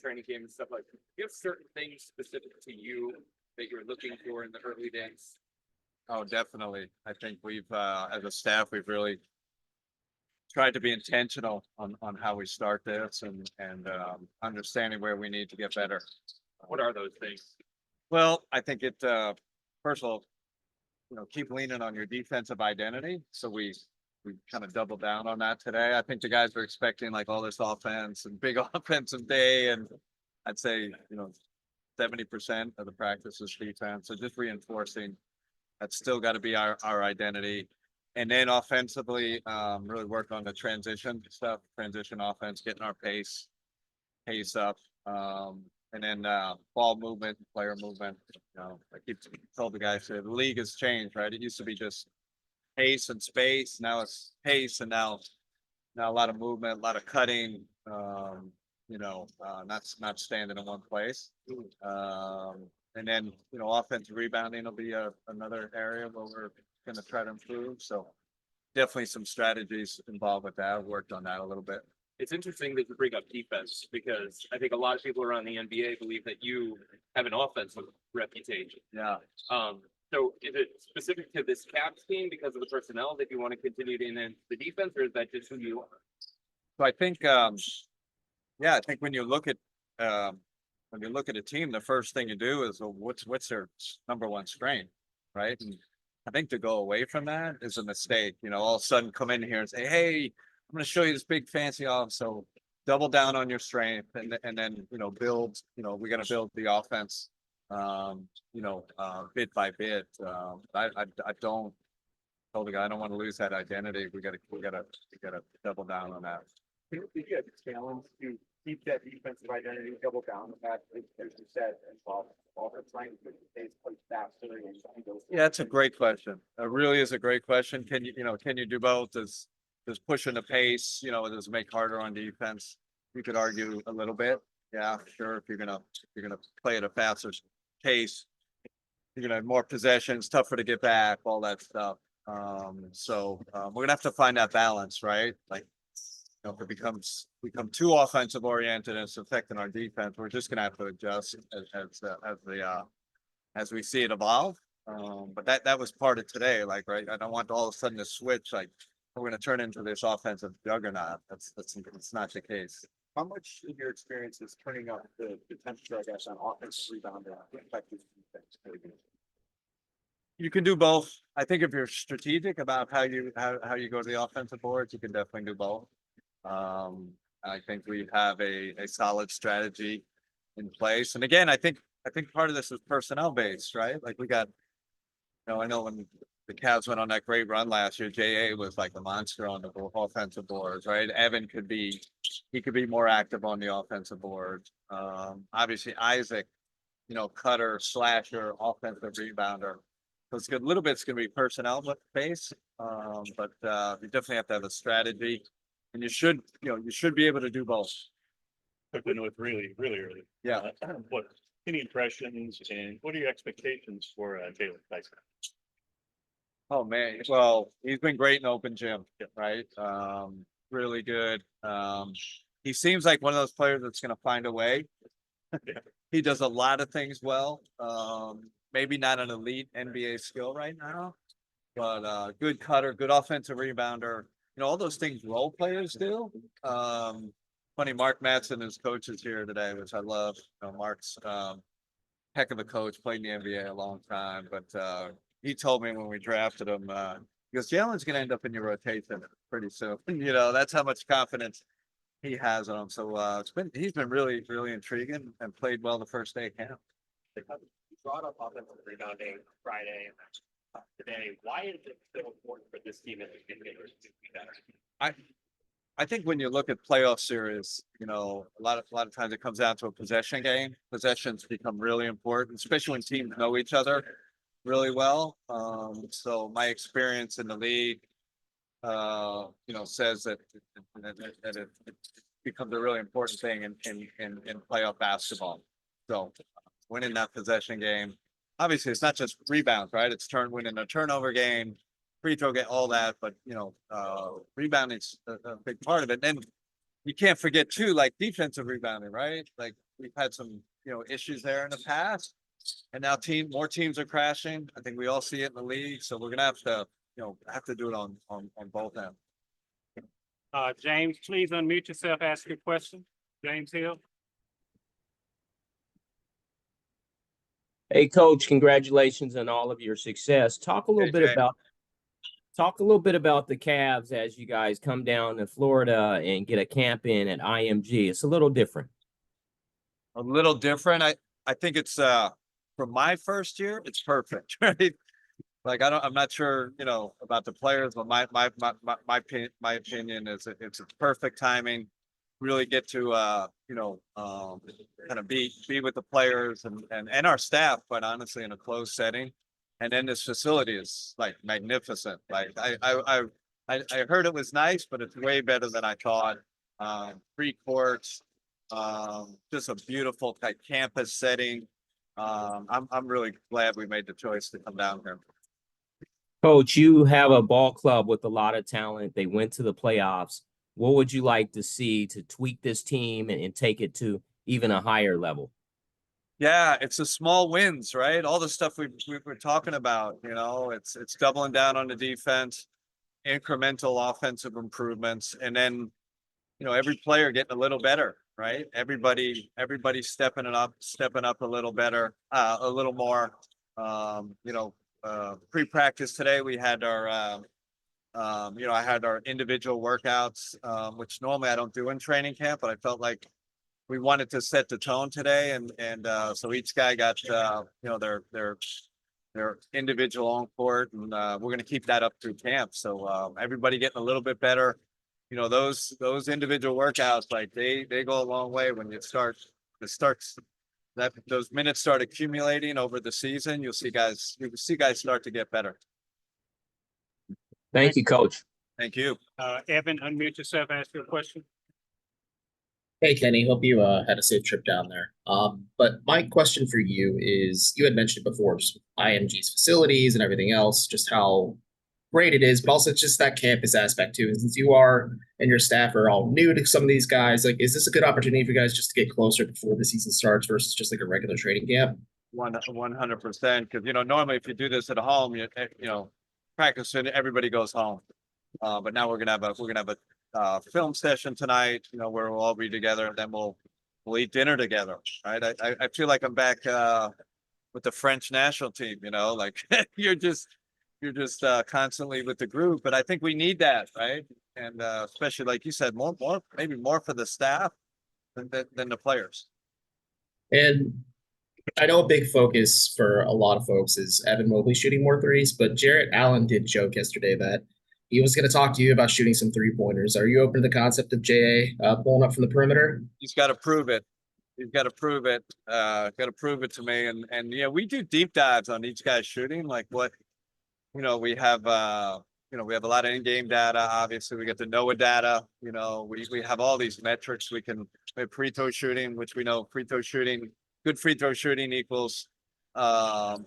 training camp and stuff like that. Do you have certain things specific to you that you're looking for in the early days? Oh, definitely. I think we've, as a staff, we've really tried to be intentional on how we start this and understanding where we need to get better. What are those things? Well, I think it, first of all, keep leaning on your defensive identity. So we kind of doubled down on that today. I think the guys were expecting like all this offense and big offensive day. And I'd say, 70% of the practice is defense. So just reinforcing that's still got to be our identity. And then offensively, really work on the transition stuff, transition offense, getting our pace up. And then ball movement, player movement. I keep told the guys the league has changed, right? It used to be just pace and space. Now it's pace and now a lot of movement, a lot of cutting. Not standing in one place. And then offensive rebounding will be another area where we're going to try to improve. So definitely some strategies involved with that. I've worked on that a little bit. It's interesting that you bring up defense because I think a lot of people around the NBA believe that you have an offensive reputation. Yeah. So is it specific to this Caps team because of the personnel that you want to continue to enhance the defense, or is that just who you are? So I think, I think when you look at a team, the first thing you do is, well, what's their number one strength, right? And I think to go away from that is a mistake. All of a sudden come in here and say, "Hey, I'm going to show you this big fancy off." So double down on your strength, and then build. We got to build the offense. Bit by bit. I don't. Told the guy I don't want to lose that identity. We got to double down on that. Can it be a challenge to keep that defensive identity, double down on that, as you said, and while they're trying to pace play faster and those? Yeah, that's a great question. It really is a great question. Can you do both? Does pushing the pace, does it make harder on defense? You could argue a little bit. Yeah, sure. If you're gonna play at a faster pace, you're gonna have more possessions, tougher to get back, all that stuff. We're gonna have to find that balance, right? Like, if it become too offensive oriented and it's affecting our defense, we're just gonna have to adjust as we see it evolve. But that was part of today, like, right? I don't want all of a sudden to switch, like we're gonna turn into this offensive juggernaut. That's not the case. How much in your experience is turning up the temperature, I guess, on offensive rebound and effective defense? You can do both. I think if you're strategic about how you go to the offensive boards, you can definitely do both. I think we have a solid strategy in place. And again, I think part of this is personnel based, right? Like we got, I know when the Cavs went on that great run last year, JA was like a monster on the offensive boards, right? Evan could be more active on the offensive boards. Obviously Isaac, cutter, slasher, offensive rebounder. So it's good. A little bit's going to be personnel based, but you definitely have to have a strategy, and you should be able to do both. Took into it really, really early. Yeah. What any impressions and what are your expectations for Jalen Tyson? Oh man, well, he's been great in open gym, right? Really good. He seems like one of those players that's going to find a way. He does a lot of things well. Maybe not an elite NBA skill right now, but good cutter, good offensive rebounder. All those things role players do. Funny, Mark Madsen, his coach, is here today, which I love. Mark's heck of a coach, played in the NBA a long time, but he told me when we drafted him, he goes, Jalen's going to end up in your rotation pretty soon. That's how much confidence he has on him. So he's been really, really intriguing and played well the first day of camp. You brought up offensive rebounding Friday and today. Why is it so important for this team to be better? I think when you look at playoff series, a lot of times it comes down to a possession game. Possessions become really important, especially when teams know each other really well. So my experience in the league, says that it becomes a really important thing in playoff basketball. So winning that possession game, obviously it's not just rebounds, right? It's winning a turnover game, free throw game, all that. But rebounding's a big part of it. And then you can't forget too, like defensive rebounding, right? Like we've had some, issues there in the past. And now more teams are crashing. I think we all see it in the league. So we're gonna have to do it on both ends. James, please unmute yourself, ask your question. James Hill. Hey, Coach, congratulations on all of your success. Talk a little Hey, bit Jay. about the Cavs as you guys come down to Florida and get a camp in at IMG. It's a little different. A little different. I think it's for my first year, it's perfect, right? Like I'm not sure, about the players, but my opinion is it's perfect timing. Really get to kind of be with the players and our staff, quite honestly, in a closed setting. And then this facility is like magnificent. Like I heard it was nice, but it's way better than I thought. 3 courts, just a beautiful like campus setting. I'm really glad we made the choice to come down here. Coach, you have a ball club with a lot of talent. They went to the playoffs. What would you like to see to tweak this team and take it to even a higher level? Yeah, it's the small wins, right? All the stuff we were talking about, it's doubling down on the defense, incremental offensive improvements, and then, every player getting a little better, right? Everybody stepping up a little better, a little more. Pre-practice today, we had our, I had our individual workouts, which normally I don't do in training camp, but I felt like we wanted to set the tone today, and so each guy got their individual on court, and we're going to keep that up through camp. So everybody getting a little bit better. Those individual workouts, like they go a long way when those minutes start accumulating over the season. You'll see guys start to get better. Thank you, Coach. Thank you. Evan, unmute yourself, ask your question. Hey, Kenny, hope you had a safe trip down there. But my question for you is, you had mentioned before just IMG's facilities and everything else, just how great it is, but also just that campus aspect too. And since you are and your staff are all new to some of these guys, like, is this a good opportunity for you guys just to get closer before the season starts versus just like a regular training camp? 100%. Because normally if you do this at home, practice and everybody goes home. But now we're gonna have a film session tonight, where we'll all be together, and then we'll eat dinner together. Right. I feel like I'm back with the French national team, like you're just constantly with the group, but I think we need that, right? And especially like you said, maybe more for the staff than the players. And I know a big focus for a lot of folks is Evan Mobley shooting more threes, but Jarrett Allen did joke yesterday that he was going to talk to you about shooting some 3-pointers. Are you open to the concept of JA pulling up from the perimeter? He's got to prove it. He's got to prove it. Got to prove it to me. And yeah, we do deep dives on each guy's shooting. Like what, we have we have a lot of in-game data. Obviously, we get the NOAA data. We have all these metrics. We have free throw shooting, which we know good free throw shooting equals confidence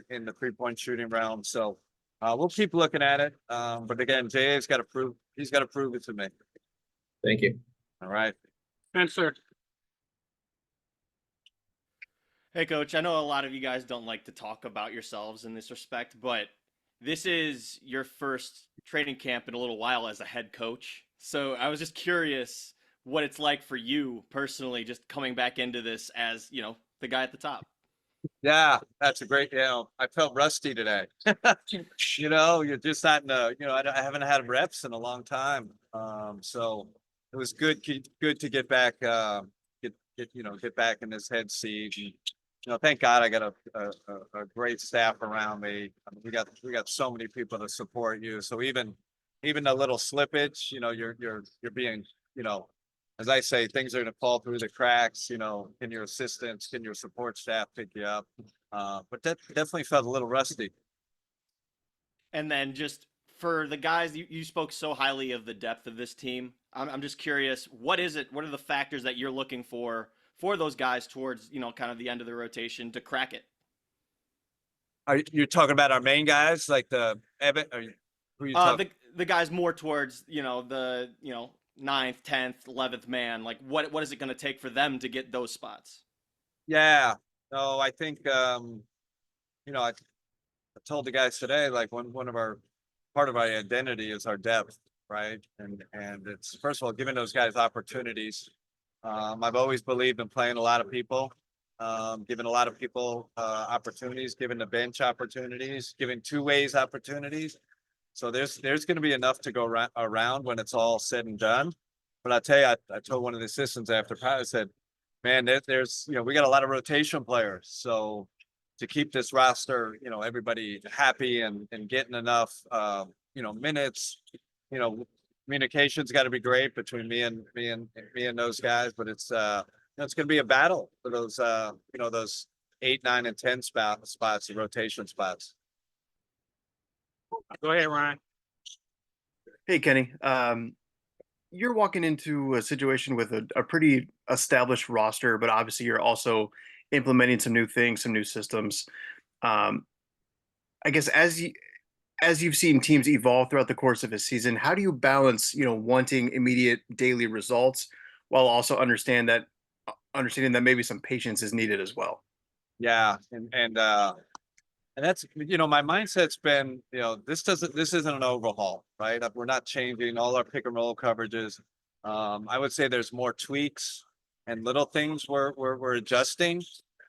in the 3-point shooting realm. So we'll keep looking at it. But again, JA's got to prove. He's got to prove it to me. Thank you. All right. Spencer. Hey, Coach, I know a lot of you guys don't like to talk about yourselves in this respect, but this is your first training camp in a little while as a head coach. So I was just curious what it's like for you personally, just coming back into this as, the guy at the top. Yeah, that's a great, I felt rusty today. You're just not in I haven't had reps in a long time. So it was good to get back, get back in this head seat. And, thank God I got a great staff around me. I mean, we got so many people to support you. So even a little slippage, you're being, as I say, things are going to fall through the cracks. Can your assistants, can your support staff pick you up? But that definitely felt a little rusty. And then just for the guys, you spoke so highly of the depth of this team. I'm just curious, what is it? What are the factors that you're looking for those guys towards, kind of the end of the rotation to crack it? Are you talking about our main guys, like the Evan? Who are you talking? The guys more towards, 9th, 10th, 11th man? Like, what is it going to take for them to get those spots? Yeah, no, I think, I told the guys today, like one of our, part of our identity is our depth, right? And it's, first of all, giving those guys opportunities. I've always believed in playing a lot of people, giving a lot of people, opportunities, giving the bench opportunities, giving two ways opportunities. So there's going to be enough to go around when it's all said and done. But I tell you, I told one of the assistants after practice, I said, man, there's, we got a lot of rotation players. So to keep this roster, everybody happy and getting enough, minutes, communication's got to be great between me and those guys. But it's it's going to be a battle for those, those 8, 9, and 10 spots, the rotation spots. Go ahead, Ryan. Hey, Kenny. You're walking into a situation with a pretty established roster, but obviously you're also implementing some new things, some new systems. I guess as you've seen teams evolve throughout the course of a season, how do you balance, wanting immediate daily results while also understanding that maybe some patience is needed as well? Yeah, and that's, my mindset's been, this isn't an overhaul, right? We're not changing all our pick and roll coverages. I would say there's more tweaks and little things we're adjusting.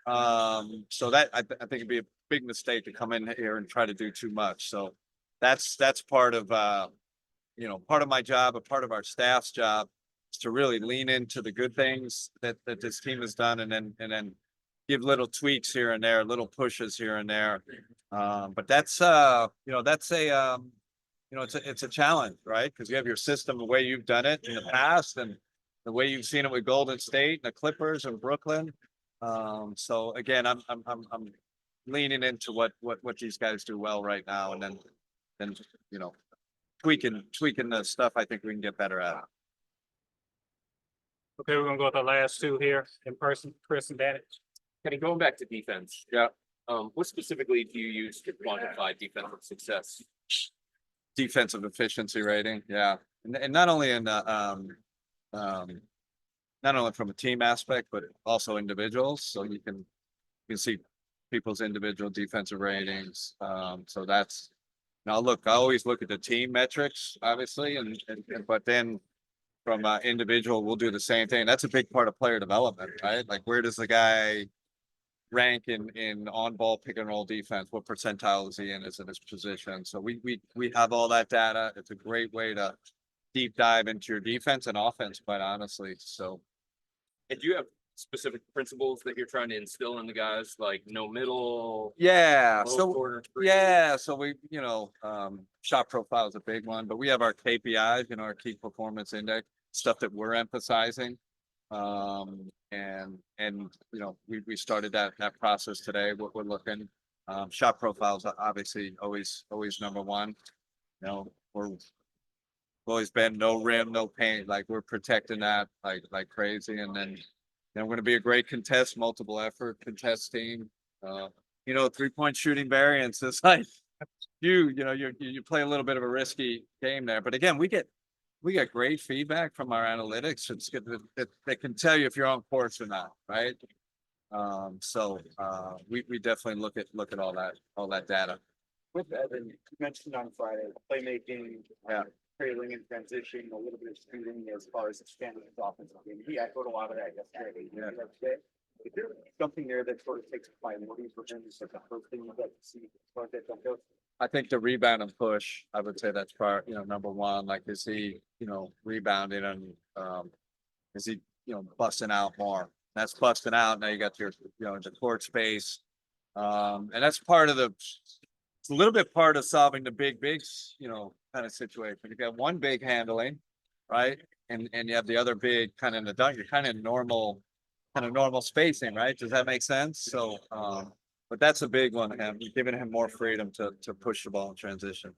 So that I think it'd be a big mistake to come in here and try to do too much. So that's part of part of my job, a part of our staff's job is to really lean into the good things that this team has done, and then give little tweaks here and there, little pushes here and there. But that's it's a challenge, right? Because you have your system, the way you've done it in the past, and the way you've seen it with Golden State and the Clippers and Brooklyn. So again, I'm leaning into what these guys do well right now, and then tweaking the stuff I think we can get better at. Okay, we're gonna go with the last two here in person, Chris and Danny. Kenny, going back to defense. Yeah. What specifically do you use to quantify defensive success? Defensive efficiency rating, yeah, and not only in not only from a team aspect, but also individuals. So you can see people's individual defensive ratings. So that's, now look, I always look at the team metrics, obviously, but then from individual, we'll do the same thing. That's a big part of player development, right? Like, where does the guy rank in on-ball pick and roll defense? What percentile is he in as in his position? So we have all that data. It's a great way to deep dive into your defense and offense, quite honestly. So, And do you have specific principles that you're trying to instill in the guys, like no middle? yeah, low corner three? so we, shot profile is a big one, but we have our KPIs, our key performance index, stuff that we're emphasizing. And we started that process today. What we're looking, shot profiles obviously always number one. We've always been no rim, no paint. Like, we're protecting that like crazy. And then we're going to be a great contest, multiple effort contest team. 3-point shooting variance is like, you play a little bit of a risky game there. But again, we get great feedback from our analytics. It's good that they can tell you if you're on course or not, right? So we definitely look at all that data. With Evan, you mentioned on Friday, playmaking, Yeah. trailing and transition, a little bit of shooting as far as expanding his offensive game. He echoed a lot of that yesterday. Yeah. Is there something there that sort of takes priority for him? Is that the first thing you'd like to see? I think the rebound and push, I would say that's number one. Like, is he, rebounding, and is he, busting out more? That's busting out. Now you got your, the court space. And that's it's a little bit part of solving the bigs, kind of situation. You got one big handling, right? And you have the other big kind of in the dunk. You're kind of normal spacing, right? Does that make sense? So, but that's a big one, giving him more freedom to push the ball in transition.